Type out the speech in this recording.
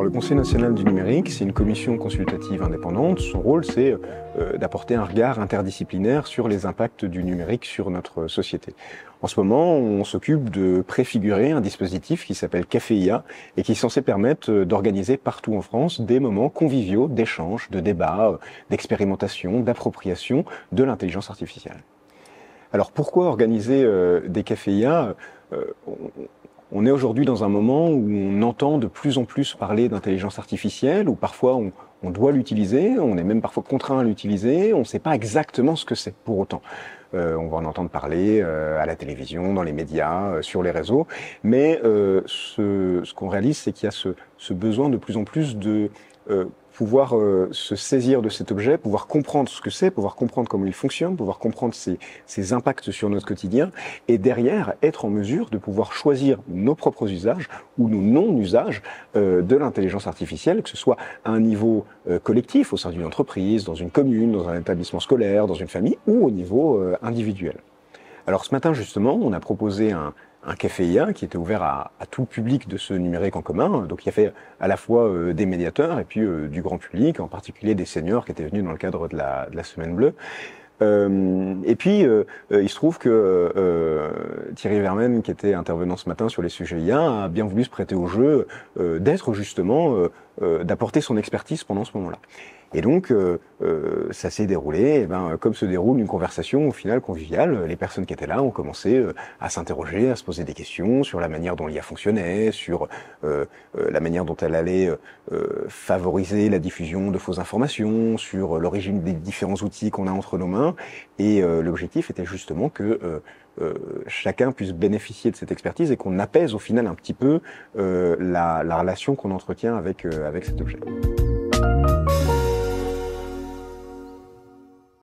Alors le Conseil national du numérique, c'est une commission consultative indépendante. Son rôle, c'est d'apporter un regard interdisciplinaire sur les impacts du numérique sur notre société. En ce moment, on s'occupe de préfigurer un dispositif qui s'appelle Caféia et qui est censé permettre d'organiser partout en France des moments conviviaux d'échange, de débat, d'expérimentation, d'appropriation de l'intelligence artificielle. Alors pourquoi organiser des Caféias On est aujourd'hui dans un moment où on entend de plus en plus parler d'intelligence artificielle, où parfois on doit l'utiliser, on est même parfois contraint à l'utiliser, on ne sait pas exactement ce que c'est pour autant. On va en entendre parler à la télévision, dans les médias, sur les réseaux, mais ce qu'on réalise, c'est qu'il y a ce besoin de plus en plus de pouvoir se saisir de cet objet, pouvoir comprendre ce que c'est, pouvoir comprendre comment il fonctionne, pouvoir comprendre ses impacts sur notre quotidien, et derrière être en mesure de pouvoir choisir nos propres usages ou nos non-usages de l'intelligence artificielle, que ce soit à un niveau collectif, au sein d'une entreprise, dans une commune, dans un établissement scolaire, dans une famille, ou au niveau individuel. Alors ce matin justement, on a proposé un Caféia qui était ouvert à tout le public de ce numérique en commun, donc il y avait à la fois des médiateurs et puis du grand public, en particulier des seniors qui étaient venus dans le cadre de la Semaine Bleue. Et puis, il se trouve que Thierry Vermen, qui était intervenant ce matin sur les sujets IA, a bien voulu se prêter au jeu d'être justement, d'apporter son expertise pendant ce moment-là. Et donc, ça s'est déroulé, comme se déroule une conversation au final conviviale. Les personnes qui étaient là ont commencé à s'interroger, à se poser des questions sur la manière dont l'IA fonctionnait, sur la manière dont elle allait favoriser la diffusion de fausses informations, sur l'origine des différents outils qu'on a entre nos mains. Et l'objectif était justement que chacun puisse bénéficier de cette expertise et qu'on apaise au final un petit peu la relation qu'on entretient avec cet objet.